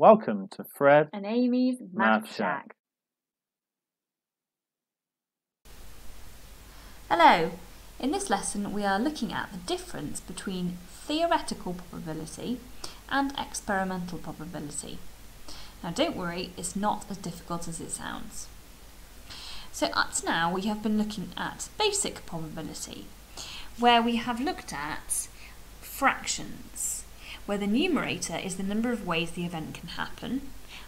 Welcome to Fred and Amy's Math Math Shack. Hello! In this lesson we are looking at the difference between theoretical probability and experimental probability. Now don't worry, it's not as difficult as it sounds. So up to now we have been looking at basic probability, where we have looked at fractions, where the numerator is the number of ways the event can happen,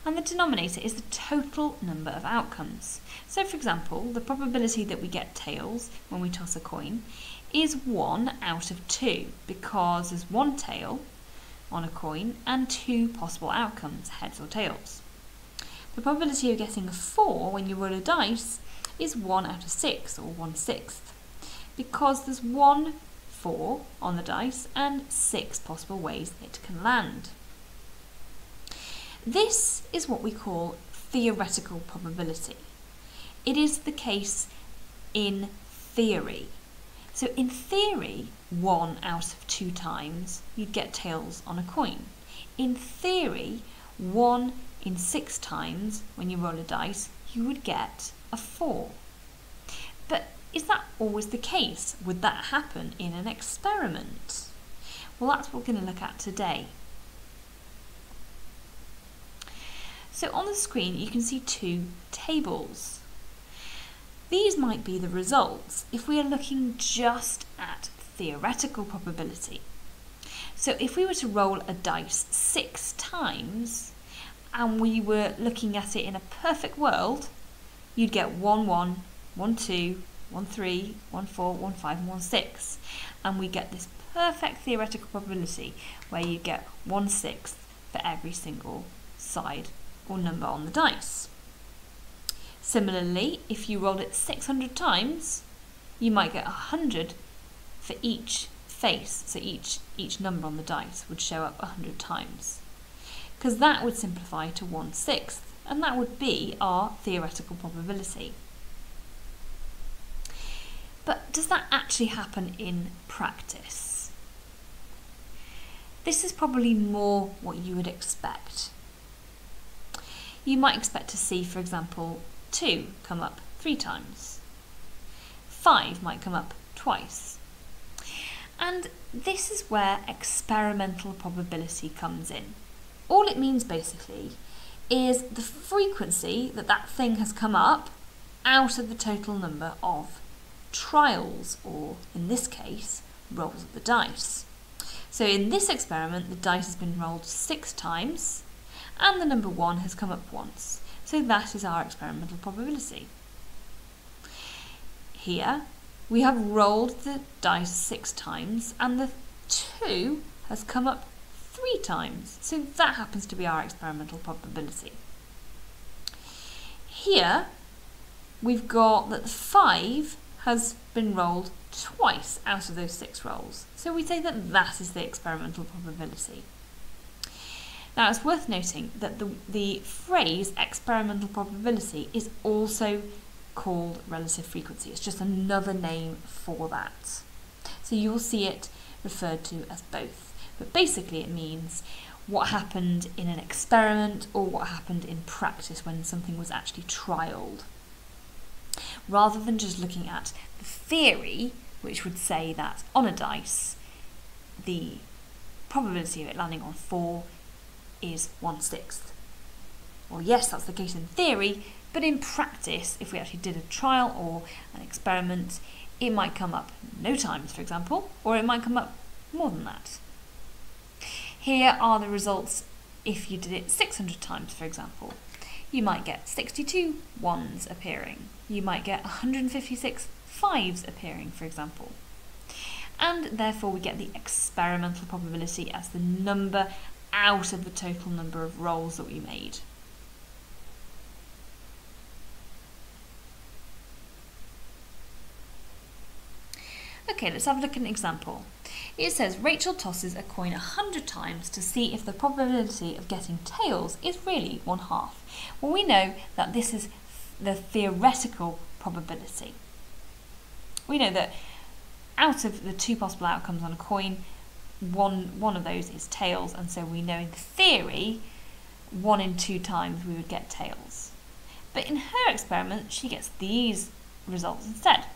and the denominator is the total number of outcomes. So for example, the probability that we get tails when we toss a coin is 1 out of 2, because there's one tail on a coin and 2 possible outcomes, heads or tails. The probability of getting a 4 when you roll a dice is 1 out of 6, or 1/6, because there's one 4 on the dice and 6 possible ways it can land. This is what we call theoretical probability. It is the case in theory. So in theory, 1 out of 2 times you'd get tails on a coin. In theory, 1 in 6 times when you roll a dice, you would get a 4. But is that always the case? Would that happen in an experiment? Well, that's what we're going to look at today. So on the screen you can see 2 tables. These might be the results if we are looking just at theoretical probability. So if we were to roll a dice 6 times and we were looking at it in a perfect world, you'd get 1, 1, 1, 2, 1, 3, 1, 4, 1, 5 and 1, 6. And we get this perfect theoretical probability where you get 1/6 for every single side or number on the dice. Similarly, if you rolled it 600 times, you might get 100 for each face, so each number on the dice would show up 100 times, because that would simplify to 1/6, and that would be our theoretical probability. But does that actually happen in practice? This is probably more what you would expect. You might expect to see, for example, 2 come up 3 times. 5 might come up twice. And this is where experimental probability comes in. All it means basically is the frequency that that thing has come up out of the total number of trials, or in this case, rolls of the dice. So in this experiment, the dice has been rolled 6 times, and the number 1 has come up once. So that is our experimental probability. Here we have rolled the dice 6 times and the 2 has come up 3 times. So that happens to be our experimental probability. Here we've got that the 5 has been rolled twice out of those 6 rolls. So we say that that is the experimental probability. Now it's worth noting that the phrase experimental probability is also called relative frequency. It's just another name for that. So you will see it referred to as both. But basically it means what happened in an experiment or what happened in practice when something was actually trialled. Rather than just looking at the theory, which would say that on a dice the probability of it landing on 4 is 1/6. Well, yes, that's the case in theory, but in practice, if we actually did a trial or an experiment, it might come up no times, for example, or it might come up more than that. Here are the results if you did it 600 times, for example. You might get 62 1s appearing. You might get 156 5s appearing, for example. And therefore we get the experimental probability as the number out of the total number of rolls that we made. Okay, let's have a look at an example. It says Rachel tosses a coin 100 times to see if the probability of getting tails is really 1/2. Well, we know that this is the theoretical probability. We know that out of the 2 possible outcomes on a coin, one of those is tails, and so we know in theory 1 in 2 times we would get tails. But in her experiment, she gets these results instead.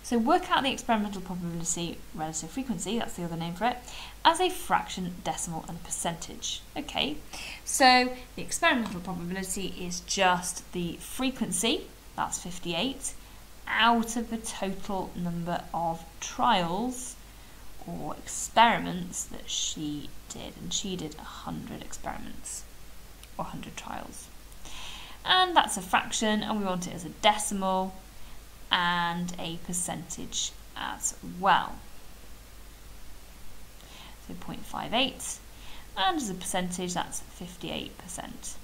So work out the experimental probability relative frequency, that's the other name for it, as a fraction, decimal and percentage. Okay, so the experimental probability is just the frequency, that's 58, out of the total number of trials or experiments that she did. And she did 100 experiments or 100 trials. And that's a fraction, and we want it as a decimal and a percentage as well. So 0.58, and as a percentage that's 58%.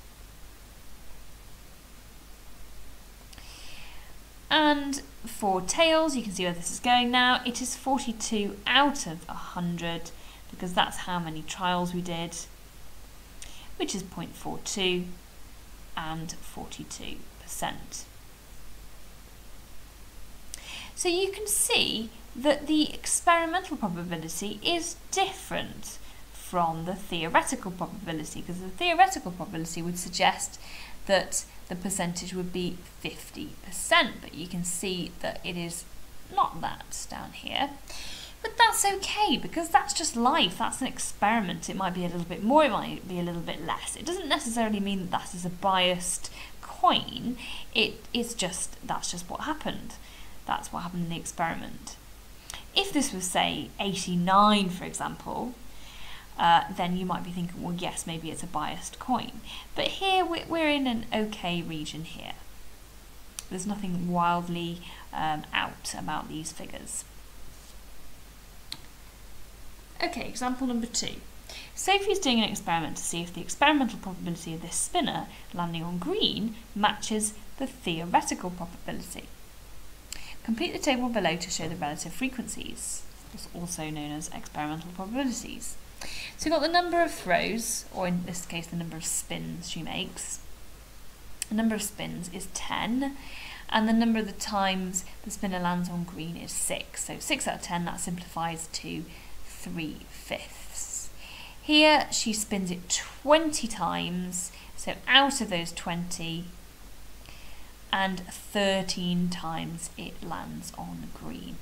And for tails, you can see where this is going now. It is 42 out of 100 because that's how many trials we did, which is 0.42 and 42%. So you can see that the experimental probability is different from the theoretical probability, because the theoretical probability would suggest that the percentage would be 50%, but you can see that it is not that down here. But that's okay, because that's just life, that's an experiment. It might be a little bit more, it might be a little bit less. It doesn't necessarily mean that that is a biased coin, that's just what happened. That's what happened in the experiment. If this was, say, 89, for example, then you might be thinking, well, yes, maybe it's a biased coin. But here, we're in an okay region here. There's nothing wildly out about these figures. Okay, example number 2. Sophie's doing an experiment to see if the experimental probability of this spinner landing on green matches the theoretical probability. Complete the table below to show the relative frequencies, also known as experimental probabilities. So we've got the number of throws, or in this case the number of spins she makes. The number of spins is 10, and the number of the times the spinner lands on green is 6. So 6 out of 10, that simplifies to 3/5. Here she spins it 20 times, so out of those 20, and 13 times it lands on green.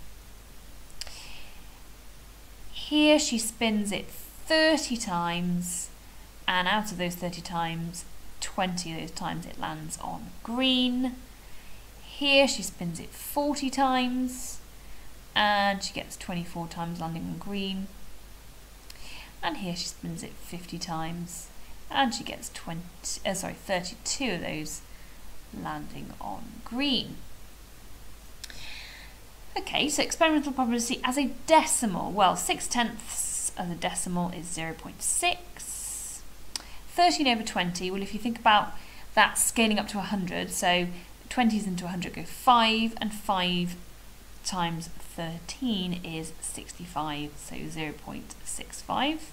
Here she spins it 30 times, and out of those 30 times, 20 of those times it lands on green. Here she spins it 40 times, and she gets 24 times landing on green. And here she spins it 50 times, and she gets 32 of those landing on green. Okay, so experimental probability as a decimal. Well, 6/10 as a decimal is 0.6. 13 over 20, well, if you think about that scaling up to 100, so 20s into 100 go 5, and 5 times 13 is 65, so 0.65.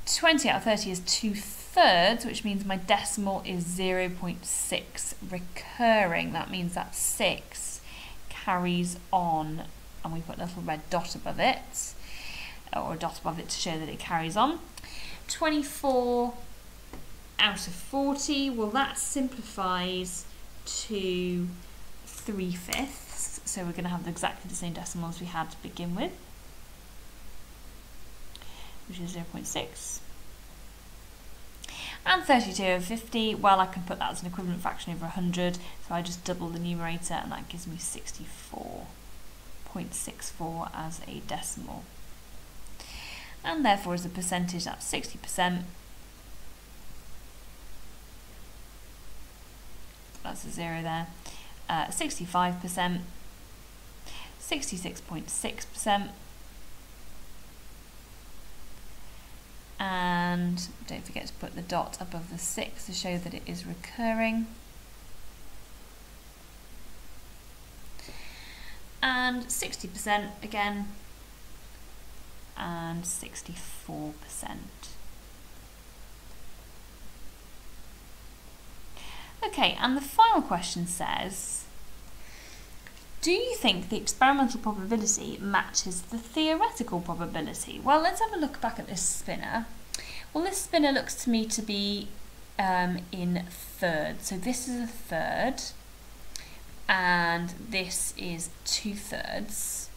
20 out of 30 is 2/3, which means my decimal is 0.6 recurring. That means that 6 carries on, and we put a little red dot above it, or a dot above it to show that it carries on. 24 out of 40, well, that simplifies to 3/5, so we're going to have exactly the same decimal as we had to begin with, which is 0.6. And 32 over 50, well, I can put that as an equivalent fraction over 100, so I just double the numerator, and that gives me 64.64 as a decimal. And therefore, as a percentage, that's 60%. That's a 0 there. 65%, 66.6%, and don't forget to put the dot above the 6 to show that it is recurring. And 60% again, and 64%. Okay, and the final question says, do you think the experimental probability matches the theoretical probability? Well, let's have a look back at this spinner. Well, this spinner looks to me to be in thirds. So this is a third, and this is 2/3.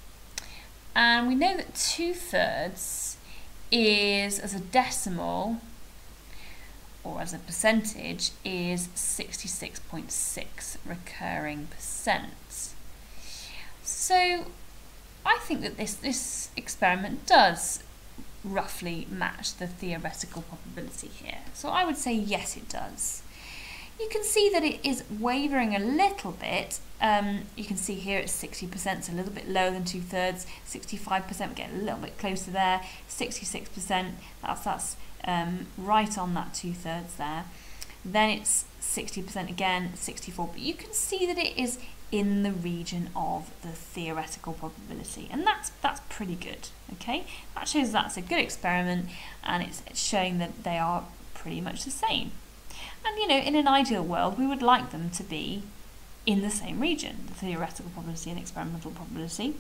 And we know that 2/3 is, as a decimal, or as a percentage, is 66.6 recurring percent. So I think that this experiment does roughly match the theoretical probability here. So I would say yes, it does. You can see that it is wavering a little bit. You can see here it's 60%, it's a little bit lower than 2/3. 65%, we get a little bit closer there. 66%, that's right on that 2/3 there. Then it's 60% again, 64%. But you can see that it is in the region of the theoretical probability, and that's pretty good. Okay, that shows that's a good experiment, and it's showing that they are pretty much the same. And you know, in an ideal world, we would like them to be in the same region, the theoretical probability and experimental probability.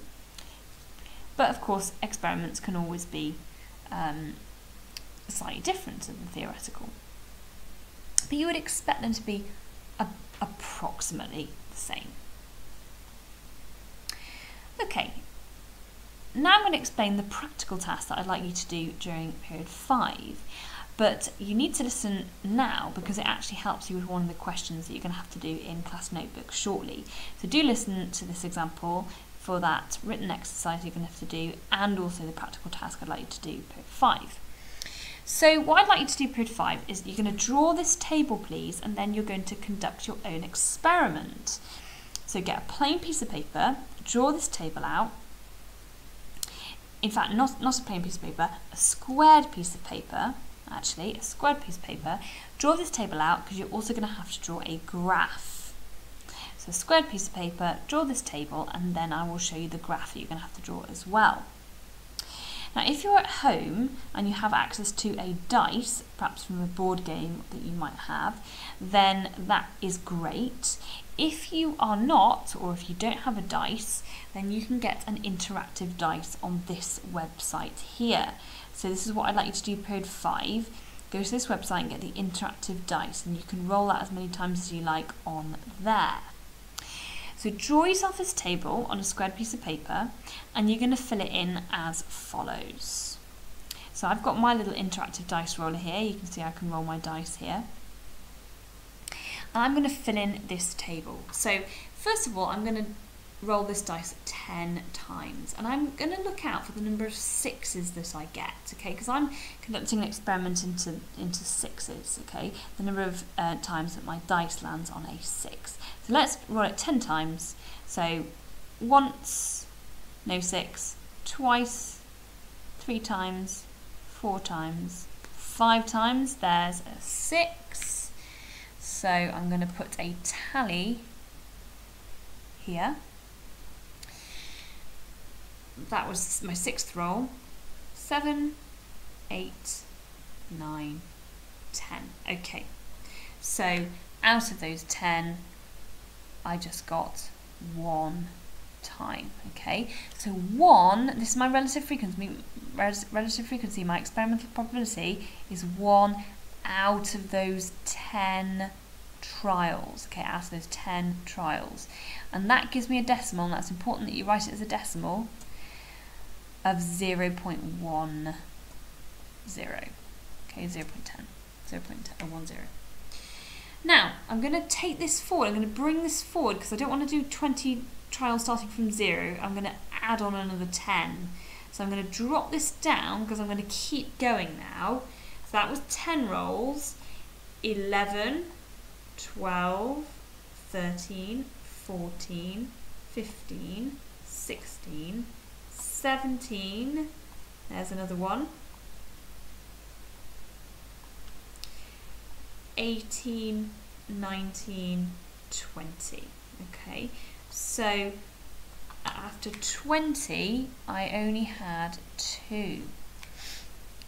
But of course, experiments can always be slightly different than the theoretical. But you would expect them to be approximately the same. Okay, now I'm going to explain the practical task that I'd like you to do during period 5. But you need to listen now because it actually helps you with one of the questions that you're going to have to do in class notebook shortly. So do listen to this example for that written exercise you're going to have to do, and also the practical task I'd like you to do period 5. So what I'd like you to do period 5 is you're going to draw this table, please, and then you're going to conduct your own experiment. So get a plain piece of paper, draw this table out. In fact, not a plain piece of paper, a squared piece of paper. Actually, a squared piece of paper. Draw this table out because you're also going to have to draw a graph. So a squared piece of paper, draw this table, and then I will show you the graph that you're going to have to draw as well. Now, if you're at home and you have access to a dice, perhaps from a board game that you might have, then that is great. If you are not, or if you don't have a dice, then you can get an interactive dice on this website here. So this is what I'd like you to do period 5. Go to this website and get the interactive dice, and you can roll that as many times as you like on there. So draw yourself this table on a squared piece of paper, and you're going to fill it in as follows. So I've got my little interactive dice roller here. You can see I can roll my dice here. And I'm going to fill in this table. So first of all, I'm going to roll this dice 10 times, and I'm going to look out for the number of 6s that I get, okay, because I'm conducting an experiment into 6s, okay, the number of times that my dice lands on a 6. So let's roll it 10 times. So once, no 6, twice, 3 times, 4 times, 5 times, there's a 6. So I'm going to put a tally here. That was my 6th roll. 7, 8, 9, 10. Okay, so out of those 10, I just got 1 time. Okay, so 1, this is my relative frequency, my experimental probability is 1 out of those 10 trials. Okay, out of those 10 trials. And that gives me a decimal, and that's important that you write it as a decimal, of 0.10. Okay, 0.10, 0.10. Now, I'm going to take this forward, I'm going to bring this forward because I don't want to do 20 trials starting from 0. I'm going to add on another 10. So I'm going to drop this down because I'm going to keep going now. So that was 10 rolls, 11, 12, 13, 14, 15, 16, 17, there's another one, 18, 19, 20. Okay, so after 20 I only had 2,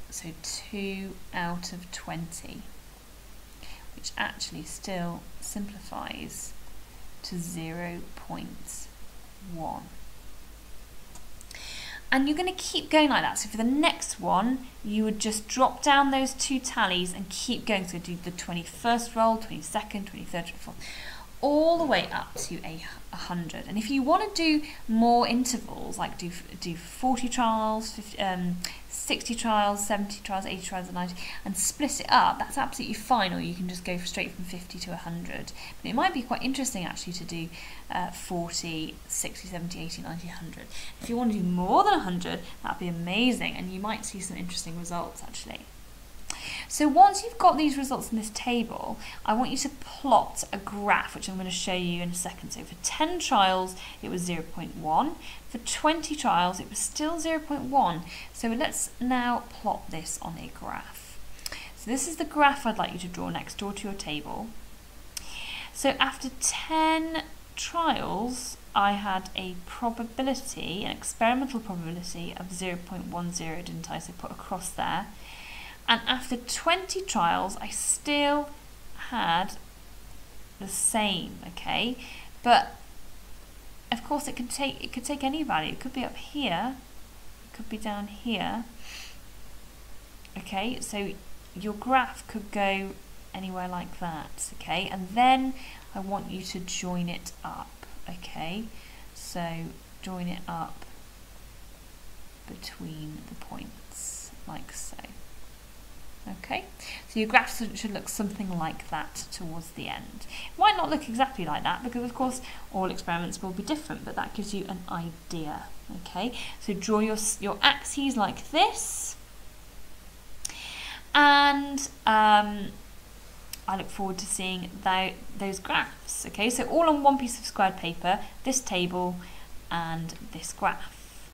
so 2 out of 20, which actually still simplifies to 0.09. And you're going to keep going like that. So for the next one, you would just drop down those 2 tallies and keep going. So do the 21st roll, 22nd, 23rd, 24th, all the way up to 100. And if you want to do more intervals, like do 40 trials, 60 trials, 70 trials, 80 trials, and 90, and split it up, that's absolutely fine. Or you can just go straight from 50 to 100. But it might be quite interesting actually to do 40, 60, 70, 80, 90, 100. If you want to do more than 100, that'd be amazing, and you might see some interesting results actually. So once you've got these results in this table, I want you to plot a graph, which I'm going to show you in a second. So for 10 trials, it was 0.1. For 20 trials, it was still 0.1. So let's now plot this on a graph. So this is the graph I'd like you to draw next door to your table. So after 10 trials, I had a probability, an experimental probability of 0.10, didn't I? So put across there. And after 20 trials, I still had the same, okay? But of course, it could take any value. It could be up here, it could be down here. Okay, so your graph could go anywhere like that, okay? And then I want you to join it up, okay? So join it up between the points, like so. Okay, so your graph should look something like that towards the end. It might not look exactly like that because of course all experiments will be different, but that gives you an idea. Okay, so draw your axes like this, and I look forward to seeing those graphs. Okay, so all on one piece of squared paper, this table and this graph.